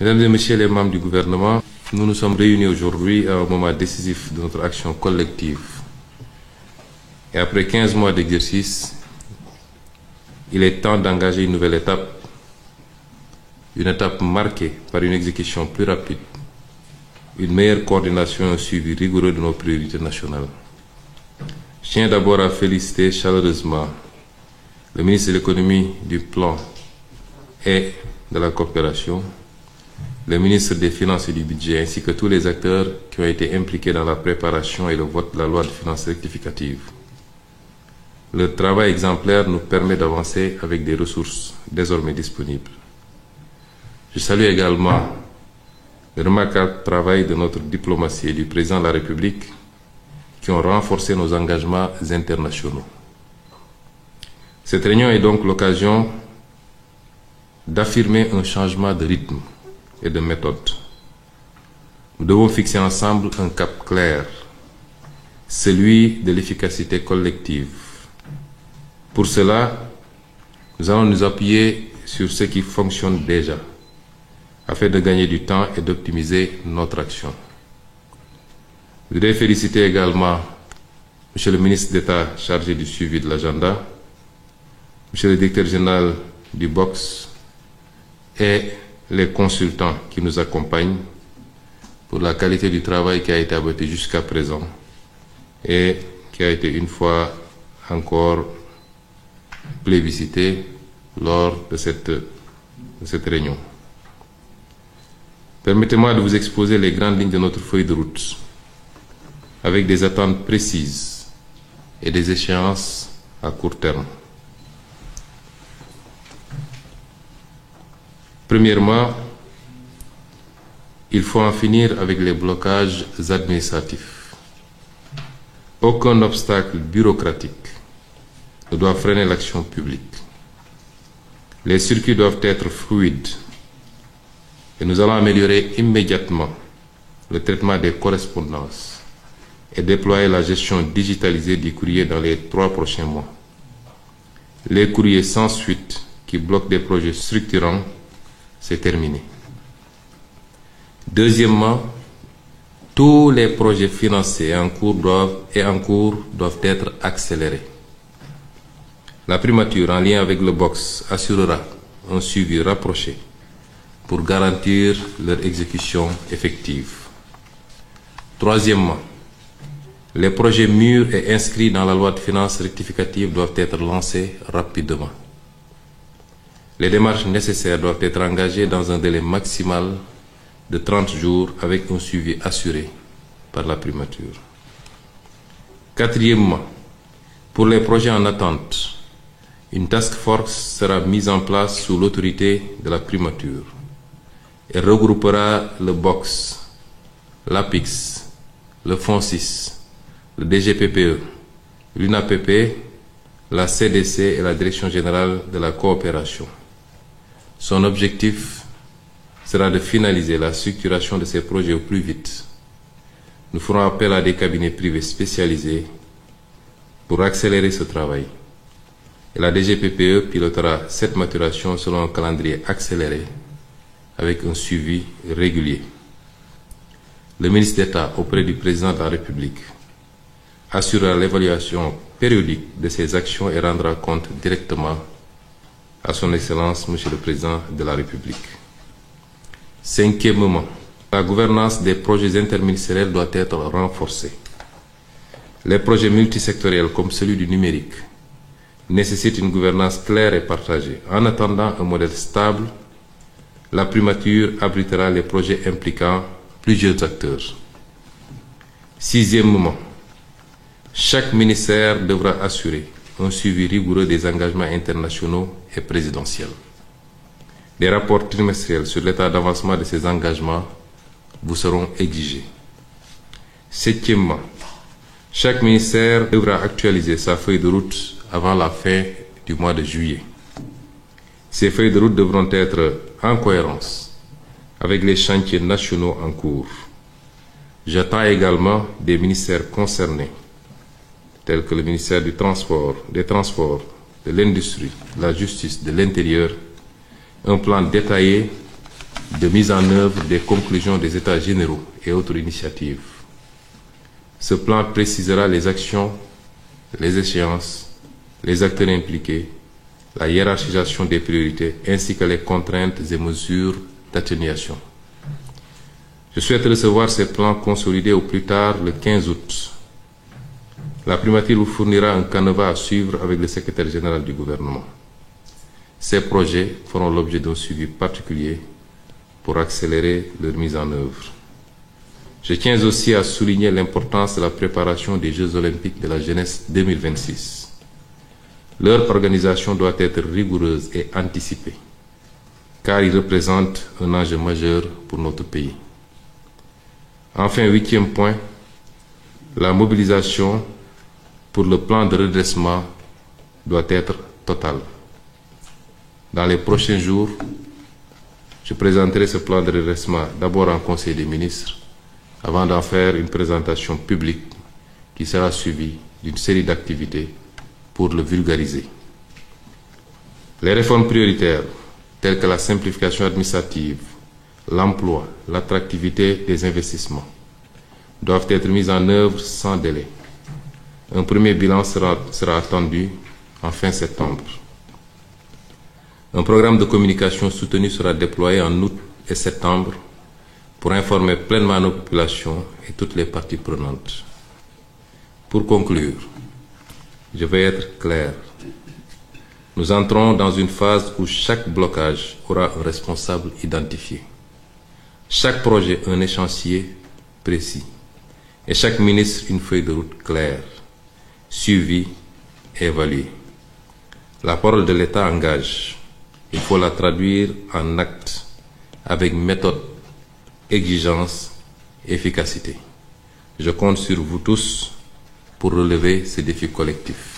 Mesdames et Messieurs les membres du gouvernement, nous nous sommes réunis aujourd'hui à un moment décisif de notre action collective. Et après 15 mois d'exercice, il est temps d'engager une nouvelle étape, une étape marquée par une exécution plus rapide, une meilleure coordination et un suivi rigoureux de nos priorités nationales. Je tiens d'abord à féliciter chaleureusement le ministre de l'économie, du plan et de la coopération, le ministre des Finances et du Budget, ainsi que tous les acteurs qui ont été impliqués dans la préparation et le vote de la loi de finances rectificative. Le travail exemplaire nous permet d'avancer avec des ressources désormais disponibles. Je salue également le remarquable travail de notre diplomatie et du président de la République qui ont renforcé nos engagements internationaux. Cette réunion est donc l'occasion d'affirmer un changement de rythme et de méthode. Nous devons fixer ensemble un cap clair, celui de l'efficacité collective. Pour cela, nous allons nous appuyer sur ce qui fonctionne déjà, afin de gagner du temps et d'optimiser notre action. Je voudrais féliciter également M. le ministre d'État chargé du suivi de l'agenda, M. le directeur général du BOX et les consultants qui nous accompagnent pour la qualité du travail qui a été abattu jusqu'à présent et qui a été une fois encore plébiscité lors de cette réunion. Permettez-moi de vous exposer les grandes lignes de notre feuille de route avec des attentes précises et des échéances à court terme. Premièrement, il faut en finir avec les blocages administratifs. Aucun obstacle bureaucratique ne doit freiner l'action publique. Les circuits doivent être fluides et nous allons améliorer immédiatement le traitement des correspondances et déployer la gestion digitalisée du courrier dans les 3 prochains mois. Les courriers sans suite qui bloquent des projets structurants, c'est terminé. Deuxièmement, tous les projets financés en cours doivent être accélérés. La primature, en lien avec le BOX, assurera un suivi rapproché pour garantir leur exécution effective. Troisièmement, les projets mûrs et inscrits dans la loi de finances rectificative doivent être lancés rapidement. Les démarches nécessaires doivent être engagées dans un délai maximal de 30 jours avec un suivi assuré par la primature. Quatrièmement, pour les projets en attente, une task force sera mise en place sous l'autorité de la primature et regroupera le BOX, l'APIX, le FONSIS, le DGPPE, l'UNAPP, la CDC et la Direction générale de la coopération. Son objectif sera de finaliser la structuration de ces projets au plus vite. Nous ferons appel à des cabinets privés spécialisés pour accélérer ce travail. Et la DGPPE pilotera cette maturation selon un calendrier accéléré avec un suivi régulier. Le ministre d'État auprès du président de la République assurera l'évaluation périodique de ces actions et rendra compte directement à son Excellence, Monsieur le Président de la République. Cinquièmement, la gouvernance des projets interministériels doit être renforcée. Les projets multisectoriels comme celui du numérique nécessitent une gouvernance claire et partagée. En attendant un modèle stable, la primature abritera les projets impliquant plusieurs acteurs. Sixièmement, chaque ministère devra assurer un suivi rigoureux des engagements internationaux et présidentiels. Des rapports trimestriels sur l'état d'avancement de ces engagements vous seront exigés. Septièmement, chaque ministère devra actualiser sa feuille de route avant la fin du mois de juillet. Ces feuilles de route devront être en cohérence avec les chantiers nationaux en cours. J'attends également des ministères concernés, tels que le ministère des Transports, de l'Industrie, de la Justice, de l'Intérieur, un plan détaillé de mise en œuvre des conclusions des États généraux et autres initiatives. Ce plan précisera les actions, les échéances, les acteurs impliqués, la hiérarchisation des priorités ainsi que les contraintes et mesures d'atténuation. Je souhaite recevoir ces plans consolidés au plus tard le 15 août. La primature vous fournira un canevas à suivre avec le secrétaire général du gouvernement. Ces projets feront l'objet d'un suivi particulier pour accélérer leur mise en œuvre. Je tiens aussi à souligner l'importance de la préparation des Jeux olympiques de la jeunesse 2026. Leur organisation doit être rigoureuse et anticipée, car ils représentent un enjeu majeur pour notre pays. Enfin, 8e point, la mobilisation pour le plan de redressement doit être totale. Dans les prochains jours, je présenterai ce plan de redressement d'abord en Conseil des ministres, avant d'en faire une présentation publique qui sera suivie d'une série d'activités pour le vulgariser. Les réformes prioritaires, telles que la simplification administrative, l'emploi, l'attractivité des investissements, doivent être mises en œuvre sans délai. Un premier bilan sera attendu en fin septembre. Un programme de communication soutenu sera déployé en août et septembre pour informer pleinement nos populations et toutes les parties prenantes. Pour conclure, je vais être clair. Nous entrons dans une phase où chaque blocage aura un responsable identifié. Chaque projet un échéancier précis. Et chaque ministre une feuille de route claire, suivie et évaluée. La parole de l'État engage. Il faut la traduire en actes avec méthode, exigence et efficacité. Je compte sur vous tous pour relever ces défis collectifs.